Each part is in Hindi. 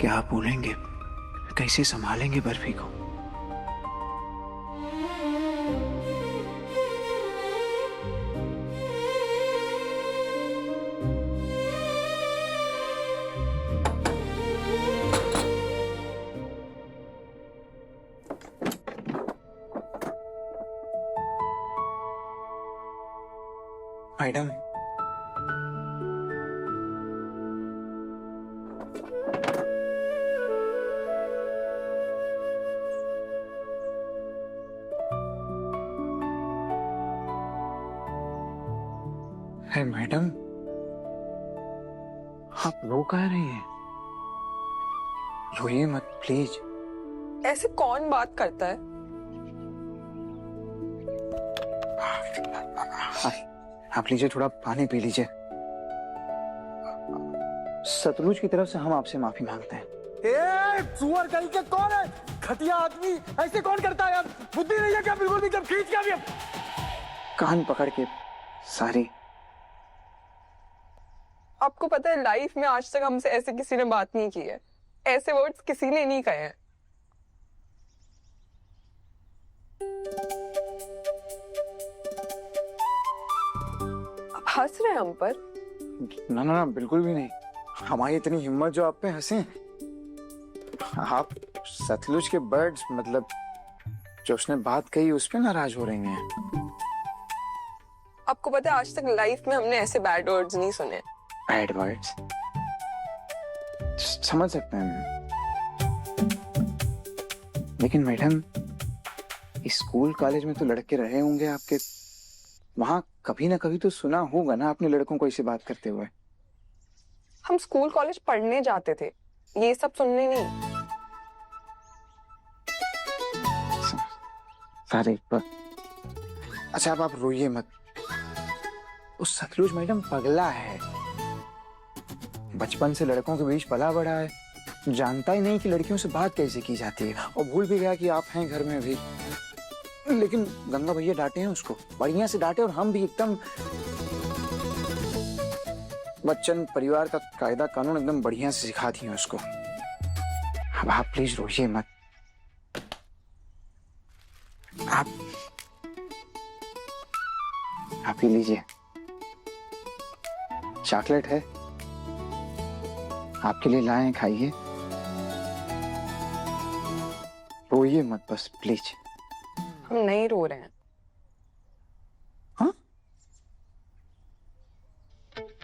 क्या आप बोलेंगे? कैसे संभालेंगे बर्फी को? मैडम, है मैडम, आप रो कह रही हैं? रोइए मत प्लीज। ऐसे कौन बात करता है? आप लीजिए, थोड़ा पानी पी लीजिए। सतलुज की तरफ से हम आपसे माफी मांगते हैं। सुअर कहीं के कौन है? घटिया आदमी ऐसे कौन करता है यार? बुद्धि नहीं है क्या बिल्कुल भी? जब खींच क्या भी कान पकड़ के सारी। आपको पता है लाइफ में आज तक हमसे ऐसे किसी ने बात नहीं की है, ऐसे वर्ड्स किसी ने नहीं कहे हैं। आप हंस रहे हैं हम पर? ना ना ना, बिल्कुल भी नहीं। हमारी इतनी हिम्मत जो आप पे हंसे। आप सतलुज के बर्ड्स, मतलब जो उसने बात कही उस पे नाराज हो रही हैं। आपको पता है आज तक लाइफ में हमने ऐसे बैड वर्ड्स नहीं सुने। बैड वर्ड्स समझ सकते हैं, लेकिन मैडम स्कूल कॉलेज में तो लड़के रहे होंगे आपके, वहां कभी ना कभी तो सुना होगा ना आपने लड़कों को ऐसे बात करते हुए। हम स्कूल कॉलेज पढ़ने जाते थे, ये सब सुनने नहीं। सारे पर अच्छा, अब आप रोइए मत। उस सतलुज मैडम पगला है, बचपन से लड़कों के बीच पला बड़ा है, जानता ही नहीं कि लड़कियों से बात कैसे की जाती है, और भूल भी गया कि आप हैं घर में भी। लेकिन गंगा भैया डांटे हैं उसको, बढ़िया से डांटे, और हम भी एकदम बच्चन परिवार का कायदा कानून एकदम बढ़िया से सिखा दिए उसको। अब आप प्लीज रोइए मत। आप ही लीजिए, चॉकलेट है आपके लिए लाए हैं, खाइए। रोइए मत बस प्लीज। हम नहीं रो रहे हैं। हाँ,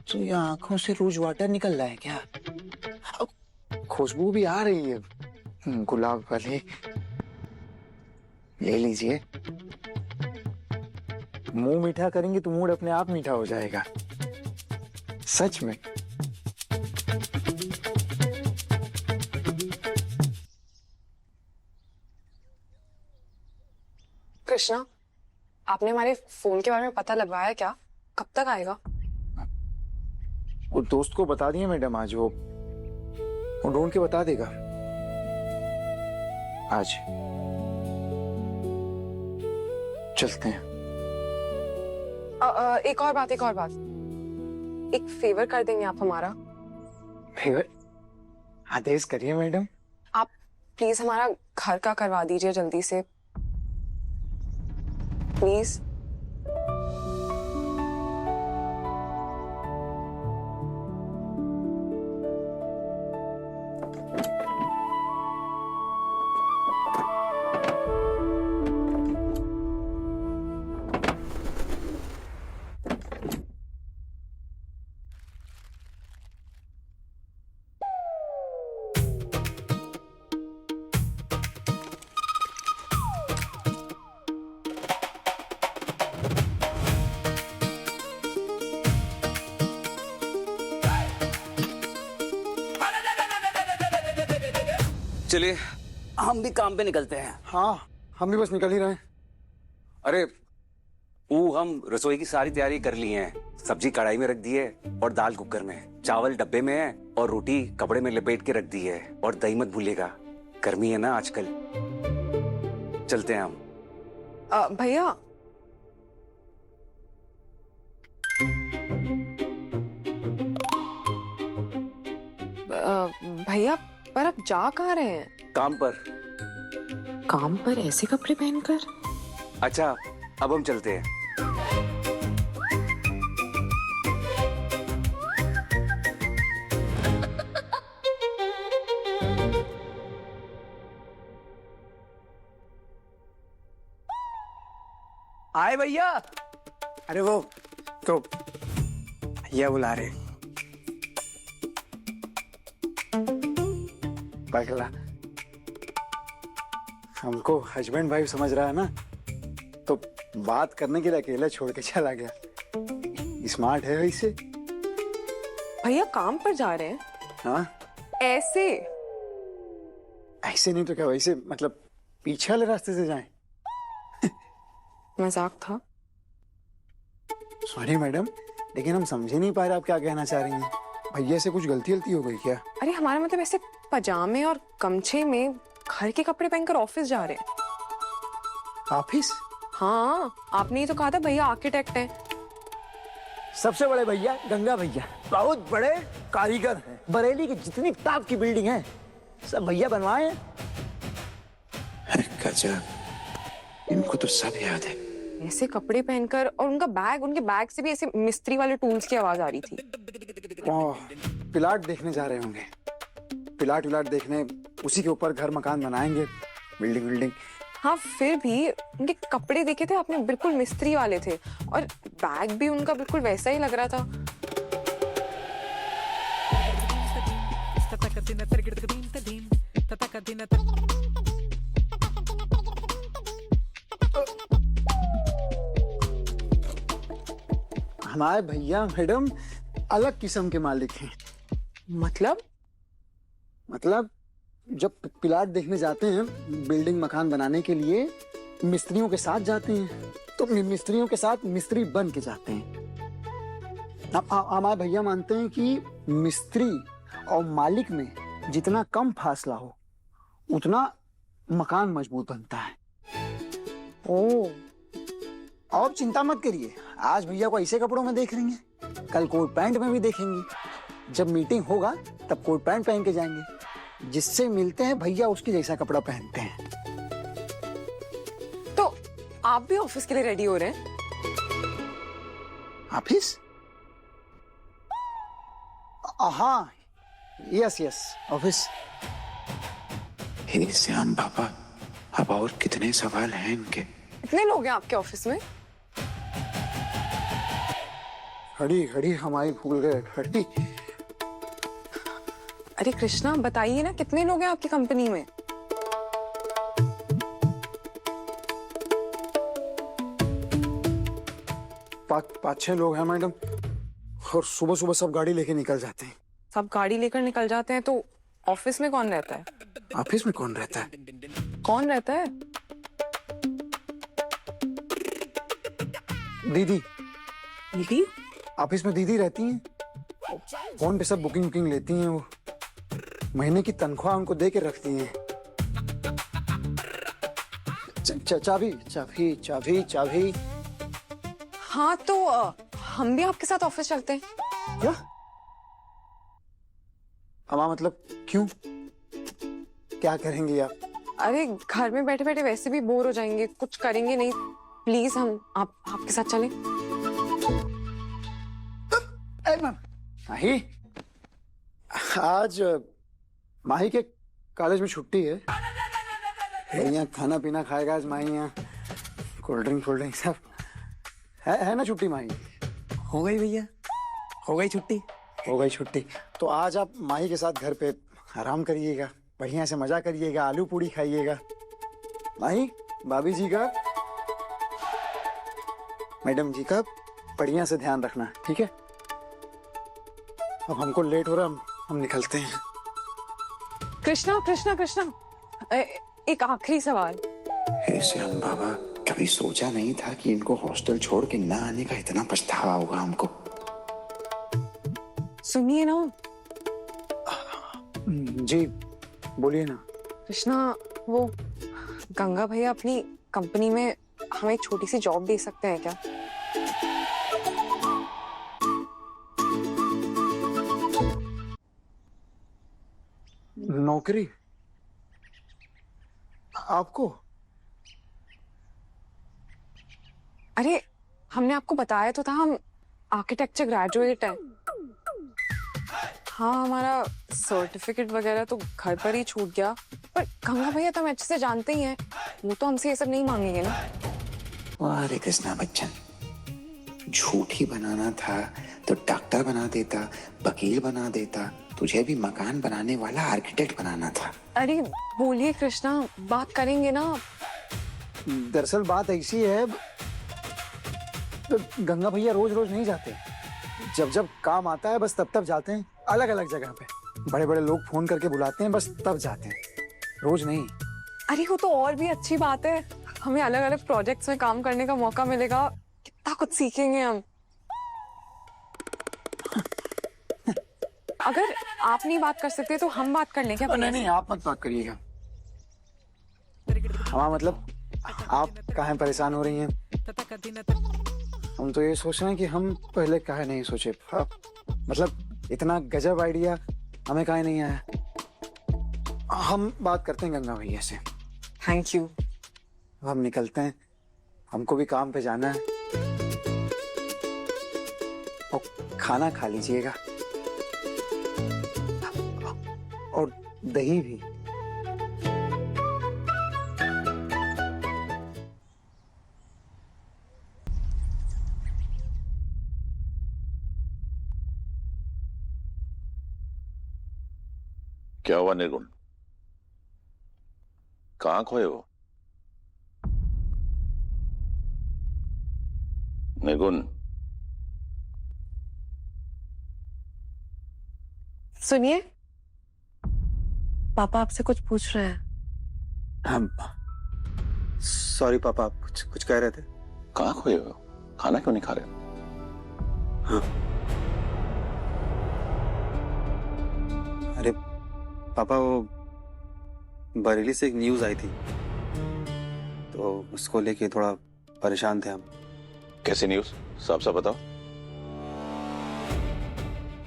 तो ये आंखों से रोज वाटर निकल रहा है क्या? खुशबू भी आ रही है गुलाब वाली। ले लीजिए, मुंह मीठा करेंगे तो मूड अपने आप मीठा हो जाएगा, सच में। कृष्णा, आपने हमारे फोन के बारे में पता लगवाया क्या? कब तक आएगा? वो दोस्त को बता दिए मैडम, आज वो ढूंढ के बता देगा आज। चलते हैं। एक और बात। एक फेवर कर देंगे आप हमारा? फेवर? आदेश करिए मैडम। आप प्लीज हमारा घर का करवा दीजिए जल्दी से, प्लीज। चलिए हम भी काम पे निकलते हैं। हाँ, हम भी बस निकल ही रहे हैं। अरे हम रसोई की सारी तैयारी कर ली है। सब्जी कढ़ाई में रख दी है और दाल कुकर में, चावल डब्बे में है और रोटी कपड़े में लपेट के रख दी है। और दही मत भूलिएगा, गर्मी है ना आजकल। चलते हैं हम। भैया, भैया पर आप जा कहाँ रहे हैं? काम पर। काम पर ऐसे कपड़े पहनकर? अच्छा, अब हम चलते हैं। आए भैया। अरे वो तो भैया बुला रहे। पगला हमको हस्बैंड वाइफ समझ रहा है ना, तो बात करने के लिए अकेला छोड़ के चला गया। स्मार्ट है वैसे। भैया काम पर जा रहे हैं? हाँ, ऐसे? ऐसे नहीं तो क्या वैसे, मतलब पीछे वाले रास्ते से जाएं। मजाक था। सॉरी मैडम, लेकिन हम समझे नहीं पा रहे आप क्या कहना चाह रही हैं। भैया से कुछ गलती हो गई क्या? अरे हमारा मतलब ऐसे पजामे और गमछे में घर के कपड़े पहनकर ऑफिस जा रहे हैं। ऑफिस? हाँ, आपने ही तो कहा था भैया आर्किटेक्ट हैं। सबसे बड़े भैया गंगा भैया बहुत बड़े कारीगर हैं। बरेली की जितनी टॉप की बिल्डिंग है सब भैया बनवाए हैं। गजब, इनको तो सब याद है। ऐसे कपड़े पहनकर, और उनका बैग, उनके बैग से भी ऐसे मिस्त्री वाले टूल्स की आवाज आ रही थी। ओह, प्लाट देखने जा रहे होंगे। प्लाट देखने, उसी के ऊपर घर मकान बनाएंगे, बिल्डिंग। हाँ, फिर भी उनके कपड़े देखे थे आपने, बिल्कुल मिस्त्री वाले थे, और बैग भी उनका बिल्कुल वैसा ही लग रहा था। हमारे भैया मैडम अलग किस्म के मालिक हैं। मतलब जब प्लाट देखने जाते हैं, बिल्डिंग मकान बनाने के लिए मिस्त्रियों के साथ जाते हैं, तो मिस्त्रियों के साथ मिस्त्री बन के जाते हैं। अब हमारे भैया मानते हैं कि मिस्त्री और मालिक में जितना कम फासला हो उतना मकान मजबूत बनता है। ओह, और चिंता मत करिए, आज भैया को ऐसे कपड़ों में देख रही हैं, कल कोट पैंट में भी देखेंगे। जब मीटिंग होगा तब कोट पैंट पहन के जाएंगे। जिससे मिलते हैं भैया उसके जैसा कपड़ा पहनते हैं। तो आप भी ऑफिस के लिए रेडी हो रहे हैं? ऑफिस? हाँ, यस ऑफिस। हे श्याम बाबा, अब और कितने सवाल हैं इनके? कितने लोग हैं आपके ऑफिस में? घड़ी हमारी भूल गए, घड़ी। अरे कृष्णा, बताइए ना, कितने लोग हैं आपकी कंपनी में? पाँच छह लोग हैं मैडम, और सुबह सब गाड़ी लेके निकल जाते हैं। सब गाड़ी लेकर निकल जाते हैं, तो ऑफिस में कौन रहता है? ऑफिस में कौन रहता है? कौन रहता है? दीदी। दीदी? ऑफिस में दीदी रहती हैं, फोन पे सब बुकिंग लेती हैं। वो महीने की तनख्वाह उनको दे के रखती हैं। चाबी। हाँ, तो हम भी आपके साथ ऑफिस चलते हैं। क्या? अम्मा, मतलब क्यों? क्या करेंगे आप? अरे घर में बैठे बैठे वैसे भी बोर हो जाएंगे, कुछ करेंगे नहीं। प्लीज आपके साथ चलें। माही, आज माही के कॉलेज में छुट्टी है। यहाँ खाना पीना खाएगा आज माही। यहाँ कोल्ड ड्रिंक सब है ना। छुट्टी माही हो गई भैया, हो गई छुट्टी। तो आज आप माही के साथ घर पे आराम करिएगा, बढ़िया से मजा करिएगा, आलू पूड़ी खाइएगा। माही, भाभी जी का, मैडम जी का बढ़िया से ध्यान रखना, ठीक है? अब हमको लेट हो रहा, हम निकलते हैं। कृष्णा, एक आखिरी सवाल। हे श्याम बाबा, कभी सोचा नहीं था कि इनको हॉस्टल छोड़ के ना आने का इतना पछतावा होगा हमको। सुनिए ना। जी बोलिए ना। कृष्णा, वो गंगा भैया अपनी कंपनी में हमें एक छोटी सी जॉब दे सकते हैं क्या? नौकरी आपको? अरे हमने आपको बताया तो था, हम आर्किटेक्चर ग्रेजुएट हैं। हाँ, हमारा सर्टिफिकेट वगैरह तो घर पर ही छूट गया, पर गंगा भैया तो हम अच्छे से जानते ही हैं, वो तो हमसे ये सब नहीं मांगेंगे ना। अरे कृष्णा बच्चन, झूठ ही बनाना था तो डॉक्टर बना देता, वकील बना देता। तुझे भी मकान बनाने वाला आर्किटेक्ट बनाना था। अरे बोलिए कृष्णा, बात करेंगे ना। दरअसल बात ऐसी है, तो गंगा भैया रोज रोज नहीं जाते, जब जब काम आता है बस तब तब जाते हैं, अलग अलग जगह पे। बड़े बड़े लोग फोन करके बुलाते हैं, बस तब जाते हैं, रोज नहीं। अरे वो तो और भी अच्छी बात है, हमें अलग अलग प्रोजेक्ट्स में काम करने का मौका मिलेगा, कितना कुछ सीखेंगे हम। अगर आप नहीं बात कर सकते तो हम बात कर लें क्या? नहीं नहीं, आप मत बात करिएगा। हाँ मतलब आप काहे परेशान हो रही हैं? हम तो ये सोच रहे हैं कि हम पहले काहे नहीं सोचे। हाँ, मतलब इतना गजब आइडिया हमें काहे नहीं आया। हम बात करते हैं गंगा भैया से। Thank you. हम निकलते हैं, हमको भी काम पे जाना है। और खाना खा लीजिएगा, और दही भी। क्या हुआ निर्गुण? कहाँ खोए हो निर्गुण? सुनिए, पापा आपसे कुछ पूछ रहे हैं। हम सॉरी पापा, आप कुछ कह रहे थे। कहाँ खोए हो? खाना क्यों नहीं खा रहे हो? हाँ। अरे पापा, वो बरेली से एक न्यूज़ आई थी, तो उसको लेके थोड़ा परेशान थे हम। कैसी न्यूज़? साफ साफ बताओ।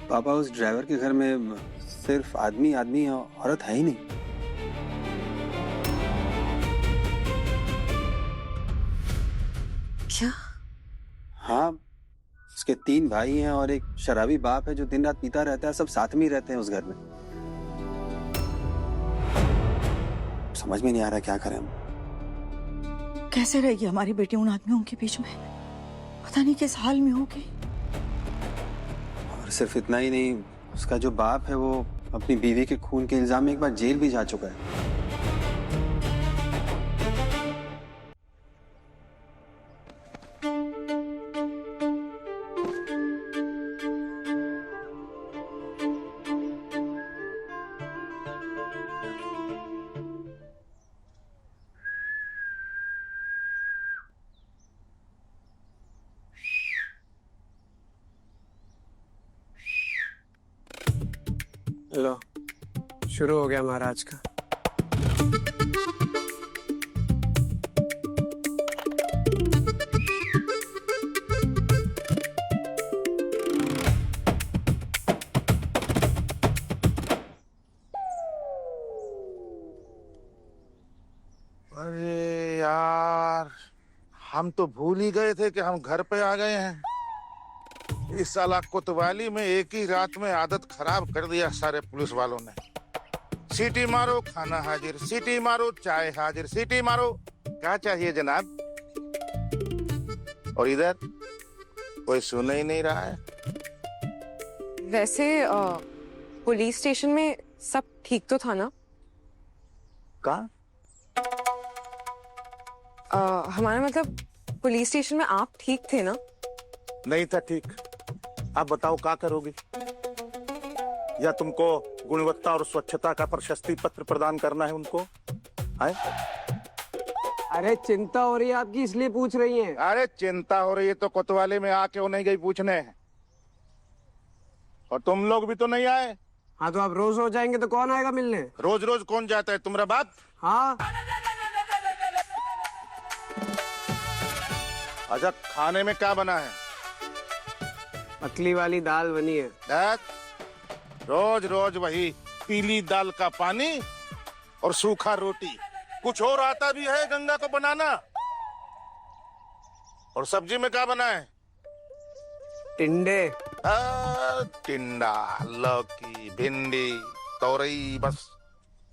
पापा, उस ड्राइवर के घर में सिर्फ आदमी आदमी है, औरत है ही नहीं। क्या? हाँ, उसके 3 भाई हैं और एक शराबी बाप है जो दिन रात पीता रहता है। सब साथ में ही रहते हैं उस घर में। समझ में नहीं आ रहा क्या करें हम। कैसे रहेगी हमारी बेटी उन आदमियों के बीच में? पता नहीं किस हाल में होगी। और सिर्फ इतना ही नहीं, उसका जो बाप है वो अपनी बीवी के खून के इल्जाम में एक बार जेल भी जा चुका है। लो, शुरू हो गया महाराज का। अरे यार, हम तो भूल ही गए थे कि हम घर पे आ गए हैं। इस साला कोतवाली में एक ही रात में आदत खराब कर दिया सारे पुलिस वालों ने। सीटी मारो खाना हाजिर, सीटी मारो चाय हाजिर, सीटी मारो। क्या चाहिए जनाब? और इधर कोई सुन ही नहीं रहा है। वैसे पुलिस स्टेशन में सब ठीक तो था ना? कहाँ? हमारा मतलब पुलिस स्टेशन में आप ठीक थे ना? नहीं था ठीक। आप बताओ क्या करोगी? या तुमको गुणवत्ता और स्वच्छता का प्रशस्ति पत्र प्रदान करना है उनको? है? अरे चिंता हो रही है आपकी, इसलिए पूछ रही हैं। अरे चिंता हो रही है तो कोतवाली में आके वो नहीं गई पूछने। और तुम लोग भी तो नहीं आए। हाँ तो आप रोज हो जाएंगे तो कौन आएगा मिलने? रोज रोज कौन जाता है, तुम्हारा बाप? हाँ। अच्छा, खाने में क्या बना है? पतली वाली दाल बनी है। देख, रोज रोज वही पीली दाल का पानी और सूखा रोटी। कुछ और आता भी है गंगा को बनाना? और सब्जी में क्या बना है? टिंडे। टिंडा, लौकी, भिंडी, तोरई, बस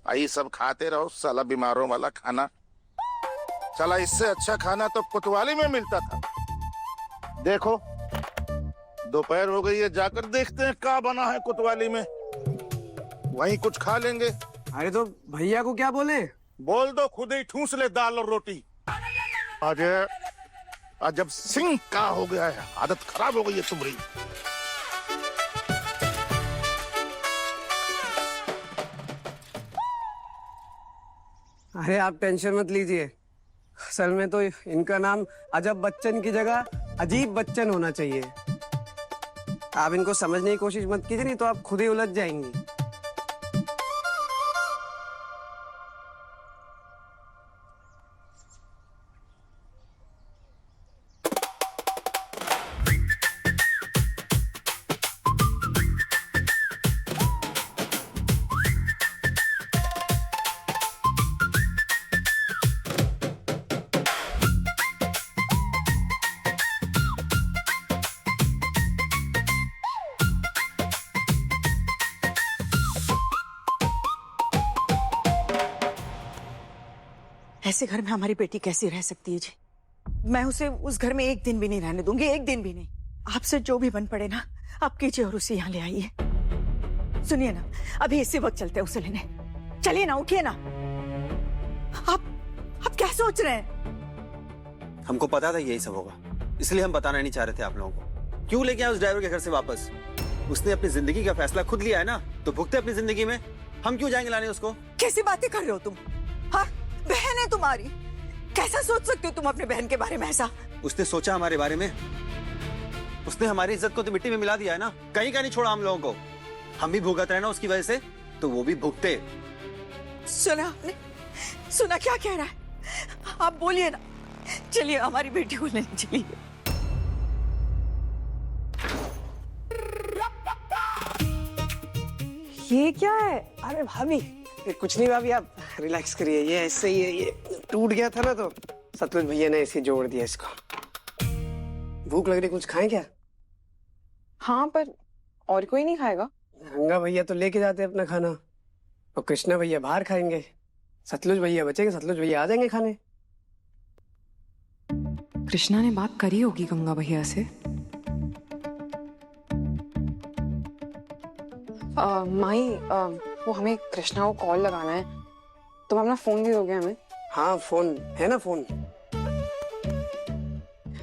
यही सब खाते रहो। साला बीमारों वाला खाना। साला इससे अच्छा खाना तो कोतवाली में मिलता था। देखो दोपहर हो गई है, जाकर देखते हैं क्या बना है कोतवाली में, वहीं कुछ खा लेंगे। अरे तो भैया को क्या बोले? बोल दो खुद ही ठूस ले दाल और रोटी। आज जब सिंह का हो गया है, आदत खराब हो गई है तुम्हारी। अरे आप टेंशन मत लीजिए, असल में तो इनका नाम अजब बच्चन की जगह अजीब बच्चन होना चाहिए। आप इनको समझने की कोशिश मत कीजिए, नहीं तो आप खुद ही उलझ जाएंगी। ऐसे घर में हमारी बेटी कैसी रह सकती है जी? मैं उसे उस घर में एक दिन भी नहीं रहने दूंगी, एक दिन भी नहीं। आपसे जो भी बन पड़े ना आप कीजिए और उसे यहाँ ले आइए। सुनिए ना, अभी इसी वक्त चलते हैं उसे लेने। चलिए ना, उठिए ना। आप क्या सोच रहे हैं? हमको पता था यही सब होगा, इसलिए हम बताना नहीं चाह रहे थे आप लोगों को। क्यों लेके आए उस ड्राइवर के घर से वापस? उसने अपनी जिंदगी का फैसला खुद लिया है ना, तो भुगते अपनी जिंदगी में। हम क्यों जाएंगे लाने उसको? कैसी बातें कर रहे हो तुम? हाँ, बहन है तुम्हारी, कैसा सोच सकते हो तुम अपने बहन के बारे में ऐसा? उसने सोचा हमारे बारे में? उसने हमारी इज्जत को तो मिट्टी में मिला दिया है ना, कहीं का नहीं छोड़ा हम लोगों को। हम भी भुगत रहे ना उसकी वजह से, तो वो भी भुगते। सुना आपने? सुना क्या कह रहा है? आप बोलिए ना। चलिए हमारी बेटी को लेने चलिए। ये क्या है? अरे भाभी, ये कुछ नहीं भाभी, आप रिलैक्स करिए। ये ऐसे ही है, ये टूट गया था ना तो सतलुज भैया ने ऐसे जोड़ दिया इसको। भूख लग रही, कुछ खाएं क्या? हाँ, पर और कोई नहीं खाएगा? गंगा भैया तो लेके जाते हैं अपना खाना, और कृष्णा भैया बाहर खाएंगे। सतलुज भैया बचेंगे, सतलुज भैया आ जाएंगे खाने। कृष्णा ने बात करी होगी गंगा भैया से। माही, वो हमें कृष्णा को कॉल लगाना है, तुम अपना फोन दे दोगे हमें? हाँ फोन है ना, फोन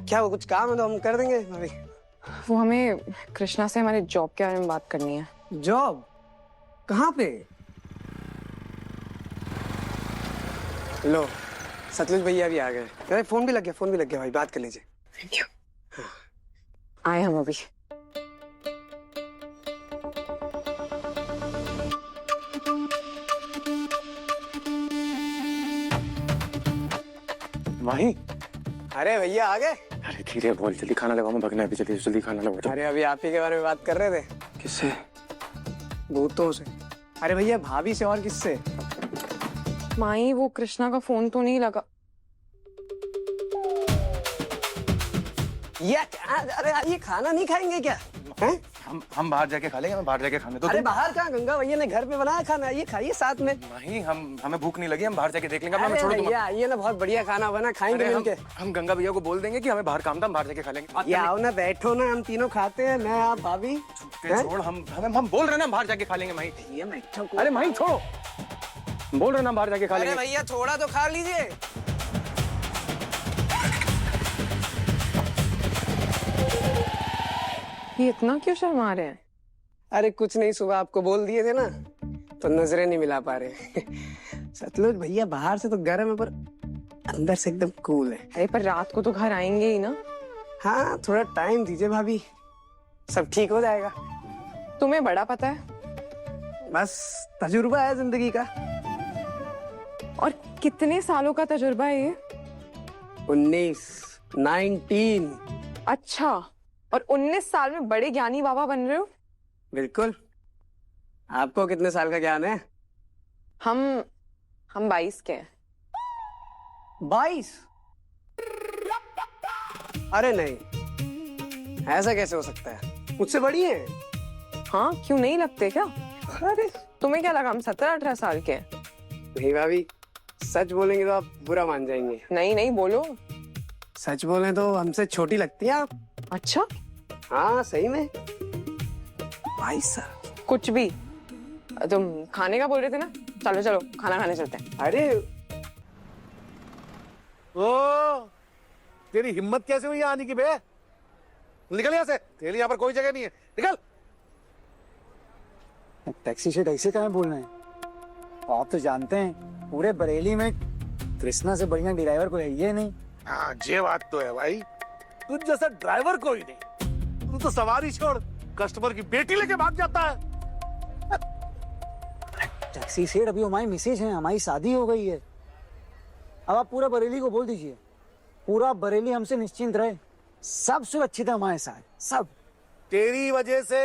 क्या वो कुछ काम है तो हम कर देंगे भाभी। वो हमें कृष्णा से हमारे जॉब के बारे में बात करनी है। जॉब? कहाँ पे? लो सतलुज भैया भी आ गए। अरे फोन भी लग गया, फोन भी लग गया भाई, बात कर लीजिए। Thank you. आए हम अभी। माही, अरे भैया आ गए। अरे धीरे बोल, जल्दी खाना लगाओ, मैं भगना है, जल्दी जल्दी खाना लगाओ। अरे अभी आप ही के बारे में बात कर रहे थे। किससे? भूतों से। अरे भैया भाभी से, और किससे? माही, वो कृष्णा का फोन तो नहीं लगा। अरे ये खाना नहीं खाएंगे क्या? हैं? हम बाहर जाके खा लेंगे, हमें बाहर जाके खाने दो। अरे बाहर कहाँ, गंगा भैया ने घर पे बनाया खाना, ये खाइए साथ में। नहीं, हमें भूख नहीं लगी, हम बाहर जाके देख लेंगे। अरे भैया आइए ना, बहुत बढ़िया खाना बना, खाएंगे मिलके। हम गंगा भैया को बोल देंगे कि हमें बाहर काम था, हम बाहर जाके खा लेंगे। ये आओ ना, बैठो ना, हम तीनों खाते हैं, मैं आप भाभी। छोड़, हम बोल रहे हैं ना बाहर जाके खा लेंगे। माही, अरे माही छोड़ो, बोल रहे हैं ना बाहर जाके खा लेंगे। अरे भैया थोड़ा तो खा लीजिए। ये इतना क्यों शर्मा रहे हैं? अरे कुछ नहीं, सुबह आपको बोल दिए थे ना, तो नजरें नहीं मिला पा रहे। सतलुज भैया बाहर से तो गर्म है, पर अंदर से एकदम कूल है। अरे पर रात को तो घर आएंगे ही ना। हाँ थोड़ा टाइम दीजिए भाभी, सब ठीक हो जाएगा। तुम्हें बड़ा पता है, बस तजुर्बा है जिंदगी का। और कितने सालों का तजुर्बा है ये? 19 अच्छा, और 19 साल में बड़े ज्ञानी बाबा बन रहे हो? बिल्कुल। आपको कितने साल का ज्ञान है? हम 22 के हैं। 22? अरे नहीं, ऐसा कैसे हो सकता है? मुझसे बड़ी है। हाँ, क्यों नहीं लगते क्या? अरे तुम्हें क्या लगा हम 17-18 साल के हैं? नहीं भाभी, सच बोलेंगे तो आप बुरा मान जाएंगे। नहीं नहीं बोलो। सच बोले तो हमसे छोटी लगती है आप। अच्छा, हाँ सही में। 22 साल? कुछ भी। तुम खाने का बोल रहे थे ना, चलो चलो खाना खाने चलते हैं। अरे ओ, तेरी हिम्मत कैसे हुई यहाँ आने की बे? निकल यहाँ से, तेरे लिए यहाँ पर कोई जगह नहीं है, निकल। टैक्सी से ऐसे कहाँ बोल रहे हैं? आप तो जानते हैं पूरे बरेली में कृष्णा से बढ़िया ड्राइवर कोई है ही नहीं। हाँ, ये बात तो है भाई, तुझ जैसा ड्राइवर कोई नहीं। तू तो सवारी छोड़, कस्टमर की बेटी लेके भाग जाता है। टैक्सी सेठ, अभी हमारी मिसेज है, हमारी शादी हो गई है। अब आप पूरा बरेली को बोल दीजिए, पूरा बरेली हमसे निश्चिंत रहे, सब सुरक्षित है हमारे साथ, सब। तेरी वजह से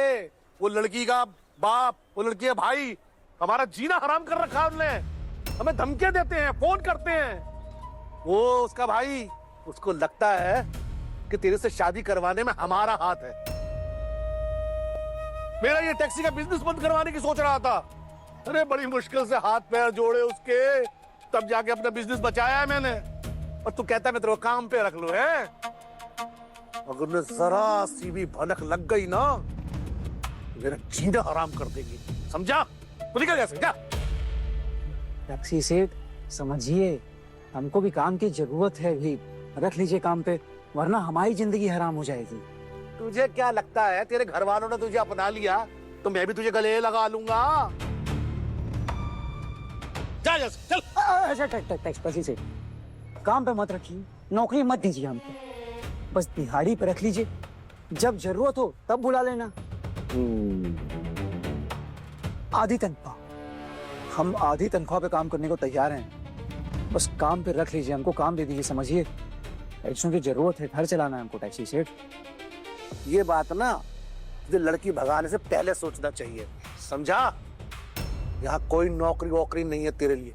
वो लड़की का बाप, वो लड़की का भाई, हमारा जीना हराम कर रखा है उनने। हमें धमकियां देते हैं, फोन करते हैं। वो उसका भाई, उसको लगता है कि तेरे से शादी करवाने में हमारा हाथ है। मेरा ये टैक्सी का बिजनेस बंद करवाने की सोच रहा था। अरे बड़ी मुश्किल से हाथ पैर जोड़े उसके, तब जाके अपना बिजनेस बचाया है मैंने। और तू कहता है मैं तेरे को काम पे रख लूं, है? अगर न जरा सी भी भनक लग गई ना, मेरा जीना हराम कर देगी, समझा? तो निकल जा, समझा? टैक्सी सेठ समझिए, हमको भी काम की जरूरत है भी, रख लीजिए काम पे, वरना हमारी जिंदगी हराम हो जाएगी। तुझे क्या लगता है तेरे घर वालों ने तुझे अपना लिया तो मैं भी तुझे गले लगा लूंगा? जा जा, चल। अच्छा टैक्सी सेठ, काम पे मत रखिए, नौकरी मत दीजिए हमको, बस दिहाड़ी पे रख लीजिए, जब जरूरत हो तब बुला लेना। आधी तनख्वाह, हम आधी तनख्वाह पे काम करने को तैयार हैं, बस काम पे रख लीजिए, हमको काम दे दीजिए, समझिए पैसों की जरूरत है, घर चलाना है हमको टैक्सी सेठ। ये बात ना तुझे लड़की भगाने से पहले सोचना चाहिए, समझा? यहाँ कोई नौकरी वोकरी नहीं है तेरे लिए।